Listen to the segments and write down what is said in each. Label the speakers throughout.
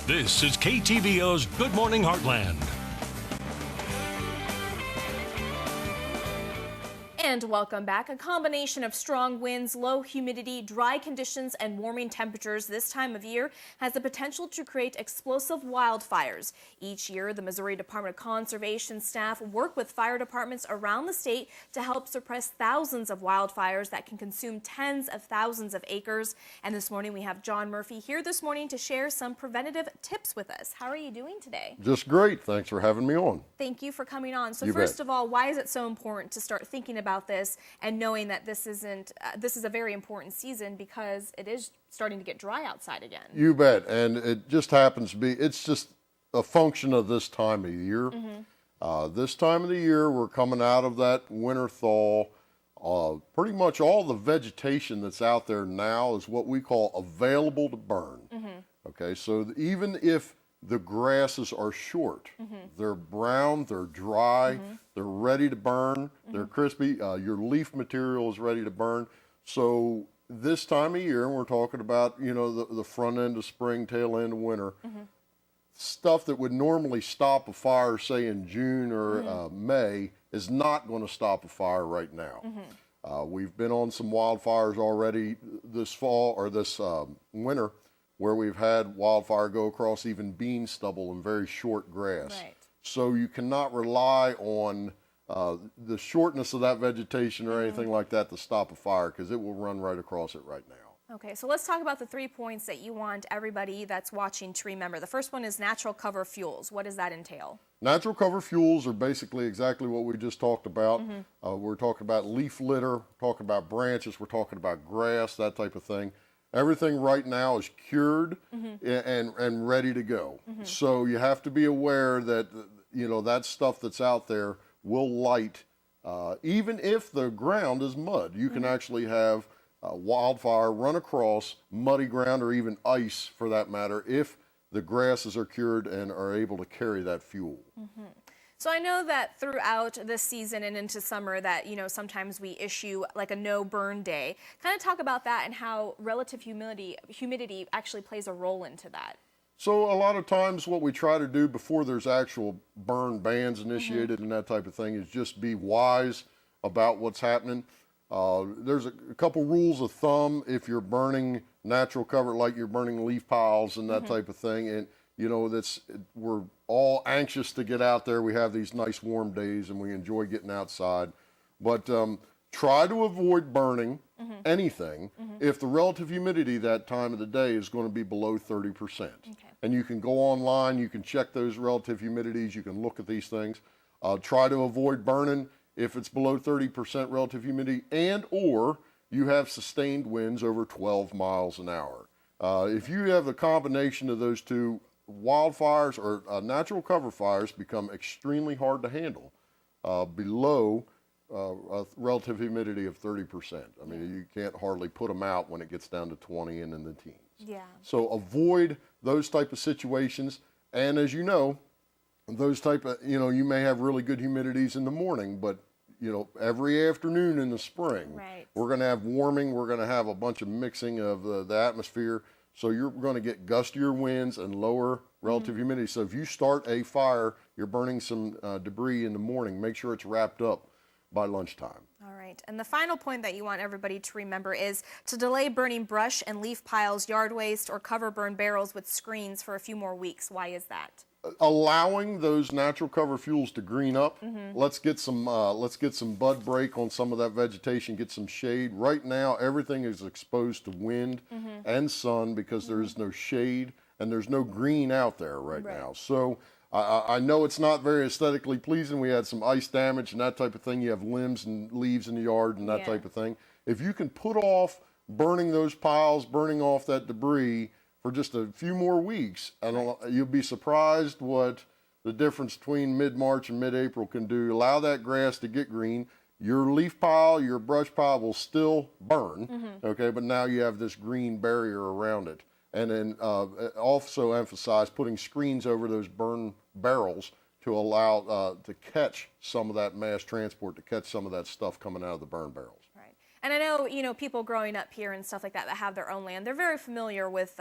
Speaker 1: This is KTVO's Good Morning Heartland.
Speaker 2: And welcome back. A combination of strong winds, low humidity, dry conditions, and warming temperatures this time of year has the potential to create explosive wildfires. Each year, the Missouri Department of Conservation staff work with fire departments around the state to help suppress thousands of wildfires that can consume tens of thousands of acres. And this morning, we have John Murphy here this morning to share some preventative tips with us. How are you doing today?
Speaker 3: Just great. Thanks for having me on.
Speaker 2: Thank you for coming on. So
Speaker 3: You
Speaker 2: first
Speaker 3: bet.
Speaker 2: of all, why is it so important to start thinking about this and knowing that this is a very important season because it is starting to get dry outside again?
Speaker 3: You bet. And it just happens to be, it's just a function of this time of year. This time of the year, we're coming out of that winter thaw. Pretty much all the vegetation that's out there now is what we call available to burn. Okay, so even if the grasses are short, they're brown, they're dry, they're ready to burn, they're crispy, your leaf material is ready to burn. So this time of year, and we're talking about, you know, the front end of spring, tail end of winter, stuff that would normally stop a fire, say in June or May, is not going to stop a fire right now. We've been on some wildfires already this fall or this winter, where we've had wildfire go across even bean stubble and very short grass.
Speaker 2: Right.
Speaker 3: So you cannot rely on the shortness of that vegetation or anything like that to stop a fire, because it will run right across it right now.
Speaker 2: Okay, so let's talk about the 3 points that you want everybody that's watching to remember. The first one is natural cover fuels. What does that entail?
Speaker 3: Natural cover fuels are basically exactly what we just talked about. We're talking about leaf litter, we're talking about branches, we're talking about grass, that type of thing. Everything right now is cured and ready to go. So you have to be aware that, you know, that stuff that's out there will light, even if the ground is mud. You can actually have wildfire run across muddy ground or even ice, for that matter, if the grasses are cured and are able to carry that fuel.
Speaker 2: So I know that throughout this season and into summer that, you know, sometimes we issue like a no burn day. Kind of talk about that and how relative humidity actually plays a role into that.
Speaker 3: So a lot of times what we try to do before there's actual burn bans initiated and that type of thing is just be wise about what's happening. There's a couple rules of thumb if you're burning natural cover, like you're burning leaf piles and that type of thing. And you know, we're all anxious to get out there. We have these nice warm days and we enjoy getting outside. But try to avoid burning anything if the relative humidity that time of the day is going to be below 30%. And you can go online, you can check those relative humidities, you can look at these things. Try to avoid burning if it's below 30% relative humidity and or you have sustained winds over 12 miles an hour. If you have a combination of those two, wildfires or natural cover fires become extremely hard to handle below a relative humidity of 30%. I mean, you can't hardly put them out when it gets down to 20 and in the teens. So avoid those type of situations. And as you know, those type of, you know, you may have really good humidities in the morning, but you know, every afternoon in the spring, we're going to have warming, we're going to have a bunch of mixing of the atmosphere. So you're going to get gustier winds and lower relative humidity. So if you start a fire, you're burning some debris in the morning, make sure it's wrapped up by lunchtime.
Speaker 2: All right. And the final point that you want everybody to remember is to delay burning brush and leaf piles, yard waste, or cover burn barrels with screens for a few more weeks. Why is that?
Speaker 3: Allowing those natural cover fuels to green up. Let's get some bud break on some of that vegetation, get some shade. Right now, everything is exposed to wind and sun because there is no shade and there's no green out there right now. So I know it's not very aesthetically pleasing. We had some ice damage and that type of thing. You have limbs and leaves in the yard and that type of thing. If you can put off burning those piles, burning off that debris for just a few more weeks, and you'll be surprised what the difference between mid-March and mid-April can do. Allow that grass to get green. Your leaf pile, your brush pile will still burn, okay, but now you have this green barrier around it. And then also emphasize putting screens over those burn barrels to allow to catch some of that mass transport, to catch some of that stuff coming out of the burn barrels.
Speaker 2: Right. And I know, people growing up here and stuff like that have their own land. They're very familiar with,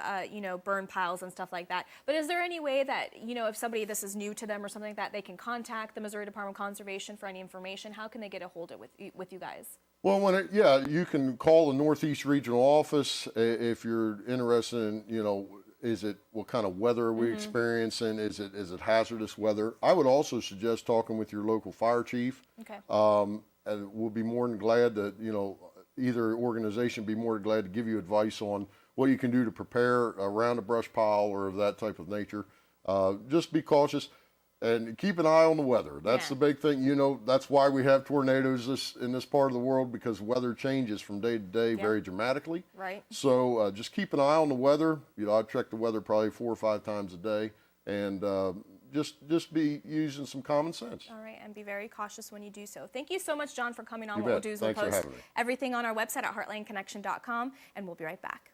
Speaker 2: burn piles and stuff like that. But is there any way that, if this is new to them or something like that, they can contact the Missouri Department of Conservation for any information? How can they get a hold of it with you guys?
Speaker 3: Well, you can call the Northeast Regional Office if you're interested in, what kind of weather are we experiencing? Is it hazardous weather? I would also suggest talking with your local fire chief.
Speaker 2: Okay.
Speaker 3: And we'll be more than glad to, either organization be more than glad to give you advice on what you can do to prepare around a brush pile or of that type of nature. Just be cautious and keep an eye on the weather. That's the big thing. That's why we have tornadoes in this part of the world, because weather changes from day to day very dramatically.
Speaker 2: Right.
Speaker 3: So just keep an eye on the weather. I check the weather probably 4 or 5 times a day, and just be using some common sense.
Speaker 2: All right, and be very cautious when you do so. Thank you so much, John, for coming on.
Speaker 3: You
Speaker 2: What
Speaker 3: bet.
Speaker 2: we'll do is
Speaker 3: Thanks
Speaker 2: we'll
Speaker 3: for
Speaker 2: post
Speaker 3: having me.
Speaker 2: everything on our website at heartlandconnection.com, and we'll be right back.